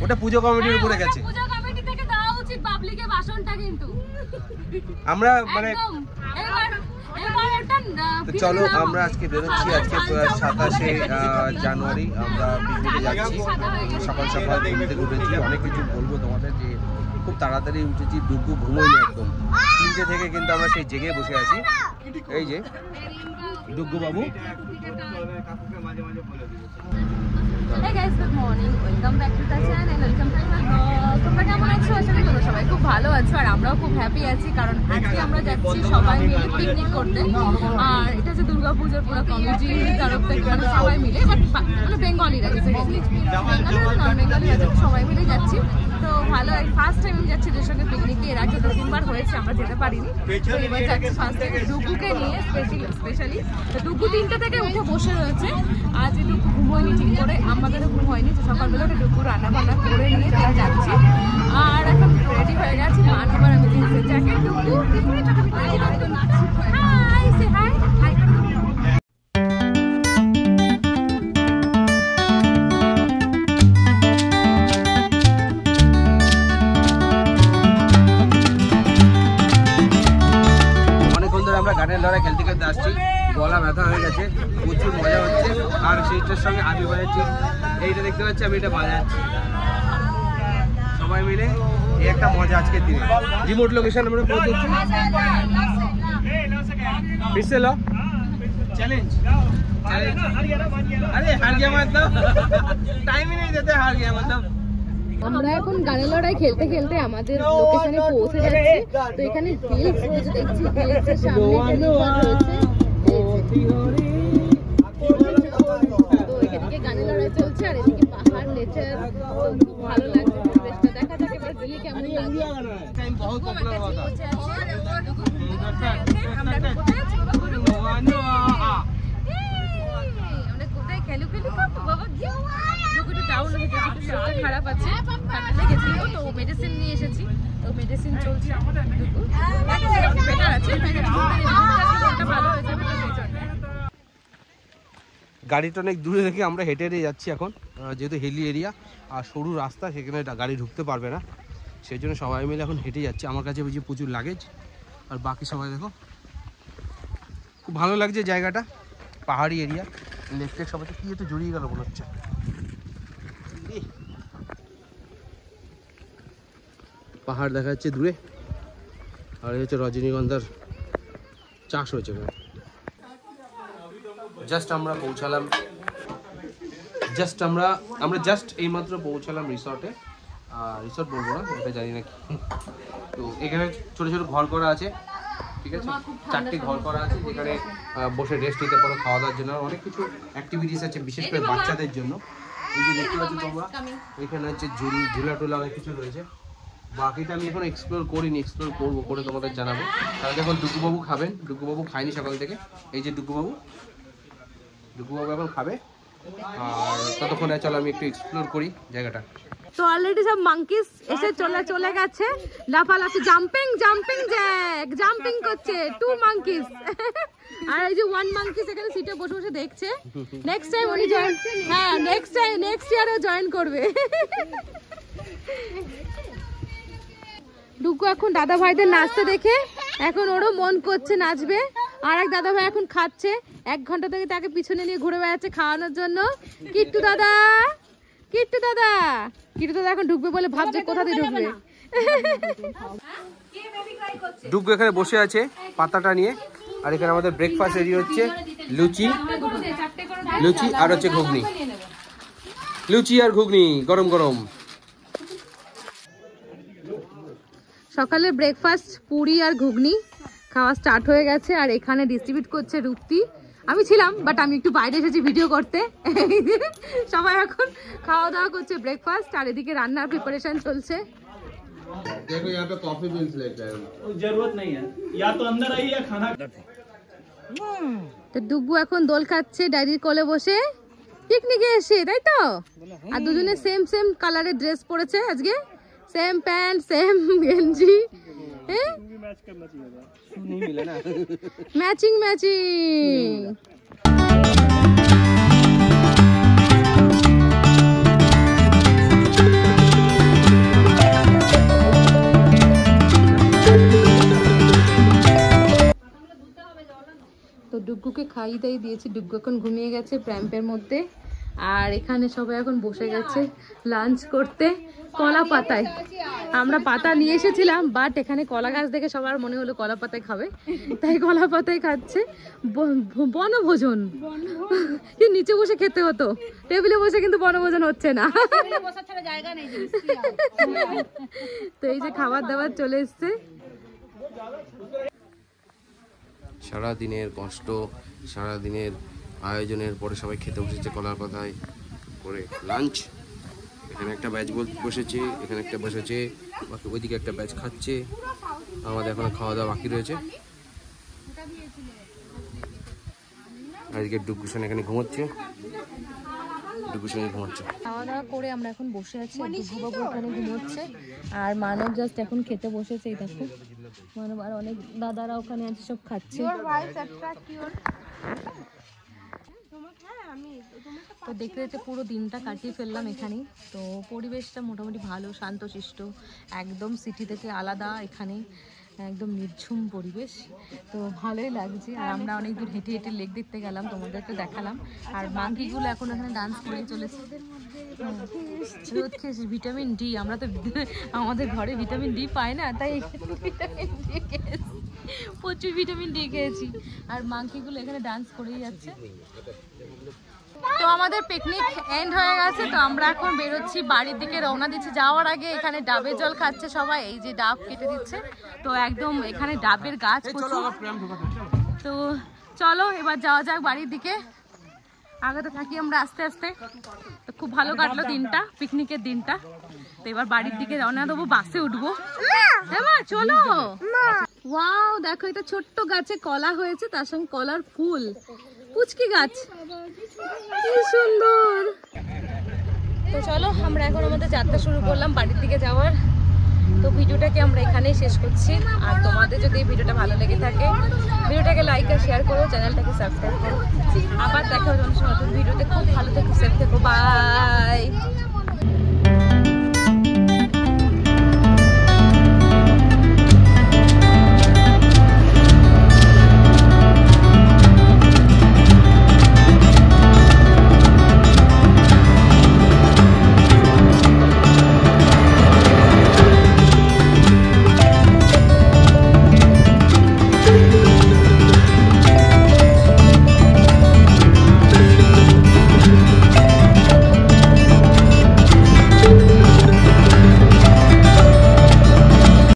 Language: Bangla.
ওটা পুজো কমিটির উপরে গেছে। পুজো কমিটি থেকে দেওয়া উচিত পাবলিকের ভাষণটা কিন্তু। আমরা মানে চলো আমরা আজকে বেরোচ্ছি। আজকে 27শে জানুয়ারি আমরা পিকনিকে যাচ্ছি। সকাল সকাল ঘুম থেকে উঠেছি, অনেক কিছু বলবো তোমাদের। যে খুব তাড়াতাড়ি উঠেছি, ডুগু ঘুমোইনি একদম। 3টে থেকে কিন্তু আমরা সেই জেগে বসে আছি। এই যে ডুগু বাবু। Hey guys, good morning. Welcome back to the channel. Welcome to my vlog. তোমরা কেমন আছো? আশা করি তোমরা সবাই খুব ভালো আছো আর আমরাও খুব হ্যাপি আছি, কারণ আজকে আমরা যাচ্ছি সবাই মিলে পিকনিক করতে। আর এটা হচ্ছে দুর্গাপূজার পুরো কমিটির তরফ থেকে, মানে সবাই মিলে, মানে বেঙ্গলিরা গেছে, নন বেঙ্গলি আছে, সবাই মিলে যাচ্ছি। তো ভালো, ফার্স্ট টাইম আমি যাচ্ছি এদের সঙ্গে পিকনিকে। এর আগে 2-3 বার হয়েছে, আমরা যেতে পারিনি। তো এবার যাচ্ছি ফার্স্ট টাইম ডুগুকে নিয়ে স্পেশালি। তো ডুগু 3টে থেকে উঠে বসে রয়েছে। আজ ডুগু ঘুমোয়নি ঠিক করে, আমাদেরও ঘুম হয়নি। তো সকালবেলা ওটা ডুগু রান্না বান্না করে নিয়ে তারা যাচ্ছি। আর এখন রেডি হয়ে গেছি। মান আবার আমি জিন্সের জ্যাকেট, ডুগু হাই, সে হাই হাই। গানের লড়াই খেলতে খেলতে আসছি, গলা ব্যথা হয়ে গেছে, প্রচুর মজা হচ্ছে। আর সেইটার সঙ্গে আমি বাজাচ্ছি, এইটা দেখতে পাচ্ছি আমি এটা বাজাচ্ছি সবাই মিলে। এই একটা মজা আজকের দিনে। রিমোট লোকেশন আমরা পৌঁছেছি। फिर लो चैलेंज अरे हार गया मतलब टाइम ही नहीं देते, हार गया मतलब। আমরা এখন গানের লড়াই খেলতে খেলতে আমাদের লোকেশনে পৌঁছে যাচ্ছি। তো এখানে হিলস রয়েছে, দেখছি হিলসের সামনে রয়েছে। তো এদিকে গানের লড়াই চলছে আর এদিকে পাহাড়, নেচার। তো খুব ভালো লাগছে পরিবেশটা। দেখা যাক এবার দিল্লি কেমন লাগে। बहुत पॉपुलर हुआ था। আমরা কোথায় খেলু খেলু করবো বাবা? দুটো ডাউন হয়ে গেছে, একটু শরীর খারাপ আছে, ঠান্ডা লেগেছিল। তো মেডিসিন নিয়ে এসেছি, তো মেডিসিন চলছে আমাদের। বেটার আছে, ভালো হয়ে যাবে। গাড়িটা অনেক দূরে রেখে আমরা হেঁটে হেঁটে যাচ্ছি এখন, যেহেতু হিলি এরিয়া আর সরু রাস্তা, সেখানে গাড়ি ঢুকতে পারবে না। সেই জন্য সবাই মিলে এখন হেঁটে যাচ্ছি। আমার কাছে বুঝি প্রচুর লাগেজ, আর বাকি সবাই দেখো। খুব ভালো লাগছে জায়গাটা, পাহাড়ি এরিয়া। লেফটের সবাই কি একটু জড়িয়ে গেল মনে হচ্ছে। পাহাড় দেখা যাচ্ছে দূরে, আর এই হচ্ছে রজনীগন্ধার চাষ হয়েছে। জাস্ট আমরা পৌঁছালাম, আমরা জাস্ট এইমাত্র পৌঁছালাম রিসর্টে। রিসর্ট বলবো না, এটা জানি না কি। তো এখানে ছোটো ছোটো ঘর করা আছে, ঠিক আছে, 4টে ঘর করা আছে, যেখানে বসে রেস্ট নিতে পারো, খাওয়া দাওয়ার জন্য অনেক কিছু অ্যাক্টিভিটিস আছে, বিশেষ করে বাচ্চাদের জন্য। এই যে দেখতে পাচ্ছি তোমরা, এখানে হচ্ছে ঝুলা টুলা অনেক কিছু রয়েছে। বাকিটা আমি এখন এক্সপ্লোর করিনি, এক্সপ্লোর করবো, করে তোমাদের জানাবো। তাহলে এখন ডুগুবাবু খাবেন, ডুগুবাবু খায়নি সকাল থেকে। এই যে ডুগুবাবু এখন খাবে। আর ততক্ষণে চলো আমি একটু এক্সপ্লোর করি জায়গাটা। তো অলরেডি সব মাঙ্কিস এসে চলে গেছে, লাফালাফি, জাম্পিং জ্যাক, জাম্পিং করছে 2 মাঙ্কিস। আর এই যে 1 মাঙ্কিস এখানে সিটে বসে বসে দেখছে। নেক্সট টাইম উনি জয়েন, হ্যাঁ নেক্সট ইয়ারও জয়েন করবে। ডুগু এখন দাদা ভাইদের নাচতে দেখে এখন ওরও মন করছে নাচবে। আর এক দাদা ভাই এখন খাচ্ছে, 1 ঘন্টা থেকে তাকে পিছনে নিয়ে ঘুরে বেড়াচ্ছে খাওয়ানোর জন্য। কিট্টু দাদা এখন ঢুকবে বলে ভাবছে কোথা দিয়ে ঢুকবে। ডুগু এখানে বসে আছে পাতাটা নিয়ে। আর এখানে আমাদের ব্রেকফাস্ট রেডি হচ্ছে, লুচি আর হচ্ছে ঘুগনি, লুচি আর ঘুগনি গরম গরম। সকালে ব্রেকফাস্ট পুরি আর ঘুগনি খাওয়া স্টার্ট হয়ে গেছে। আর এখানে ডিস্ট্রিবিউট করছে রুক্তি। আমি ছিলাম, বাট আমি একটু বাইরে এসেছি ভিডিও করতে। সবাই এখন খাওয়া দাওয়া করছে ব্রেকফাস্ট, আর এদিকে রান্নার প্রিপারেশন চলছে। देखो यहाँ पे कॉफी बीन्स लेते हैं, जरूरत नहीं है, या तो अंदर आइए या खाना। তো ডুগু এখন দোল খাচ্ছে ডাইরির কোলে বসে, পিকনিকে এসে, তাই তো? আর দুজনে সেম কালারের ড্রেস পরেছে আজকে, সেম প্যান্ট সেম গেঞ্জি। হ্যাঁ, ম্যাচিং তো ডুগ্গুকে খাইয়ে দাইয়ে দিয়েছি, ডুগ্গু এখন ঘুমিয়ে গেছে প্র্যাম্পের মধ্যে। আর এখানে সবাই এখন বসে গেছে লাঞ্চ করতে কলা পাতায়। আমরা পাতা নিয়ে এসেছিলাম, বাট এখানে কলা গাছ দেখে সবার মনে হলো কলা পাতায় খাবে, তাই কলা পাতায় খাচ্ছে। বনভোজন, কিন্তু নিচে বসে খেতে হতো, টেবিলে বসে কিন্তু বনভোজন হচ্ছে না। তো এই যে খাবার দাবার চলে এসছে। সারাদিনের কষ্ট, সারাদিনের আয়োজনের পরে সবাই খেতে বসেছে কলার পাতায় করে লাঞ্চ। এখানে একটা ব্যাচ বসেছে, এখানে একটা বসেছে, বাকি ওইদিকে একটা ব্যাচ খাচ্ছে। আমাদের এখনো খাওয়া দাওয়া বাকি রয়েছে। আজকে ডুগুশন এখানে ঘুমোচ্ছে, ডুগুশনে ঘুমাচ্ছে। খাওয়া দাওয়া করে আমরা এখন বসে আছি, ডুগুবাবু এখানে ঘুমোচ্ছে আর মানব জাস্ট এখন খেতে বসেছে। এই দেখো মানব আর অনেক দাদারা ওখানে আছে, সব খাচ্ছে। তো দেখতে দেখতে পুরো দিনটা কাটিয়ে ফেললাম এখানেই। তো পরিবেশটা মোটামুটি ভালো, শান্তশিষ্ট, একদম সিটি থেকে আলাদা। এখানে একদম নির্ঝুম পরিবেশ, তো ভালোই লাগছে। আর আমরা অনেক দূর হেঁটে হেঁটে লেক দেখতে গেলাম, তোমাদেরকে দেখালাম। আর মাঙ্কিগুলো এখন এখানে ডান্স করে চলেছে। রোদ খেয়েছি, ভিটামিন ডি, আমরা তো আমাদের ঘরে ভিটামিন ডি পাই না, তাই ভিটামিন ডি খেয়েছি, প্রচুর ভিটামিন ডি খেয়েছি। আর মাঙ্কিগুলো এখানে ডান্স করেই যাচ্ছে। তো আমাদের পিকনিক এন্ড হয়ে গেছে, তো আমরা এখন বেরোচ্ছি বাড়ির দিকে, রওনা দিচ্ছি। যাওয়ার আগে এখানে ডাবের জল খাচ্ছে সবাই, এই যে ডাব কেটে দিচ্ছে। তো একদম এখানে ডাবের গাছ প্রচুর। তো চলো এবার যাওয়া যাক বাড়ির দিকে, আগাতে থাকি আমরা আস্তে আস্তে। তো খুব ভালো কাটলো দিনটা, পিকনিকের দিনটা। তো এবার বাড়ির দিকে রওনা দেবো, বাসে উঠবো। হ্যাঁ মা চলো। ওয়াও দেখো, এটা ছোট্ট গাছে কলা হয়েছে, তার সঙ্গে কলার ফুল, পুচকি গাছ, কি সুন্দর। তো চলো আমরা এখন আমাদের যাত্রা শুরু করলাম বাড়ির দিকে যাওয়ার। তো ভিডিওটাকে আমরা এখানেই শেষ করছি। আর তোমাদের যদি এই ভিডিওটা ভালো লেগে থাকে, ভিডিওটাকে লাইক আর শেয়ার করো, চ্যানেলটাকে সাবস্ক্রাইব করো। আবার দেখা হবে নতুন ভিডিওতে। খুব ভালো থেকো, সেফ থেকো, বাই।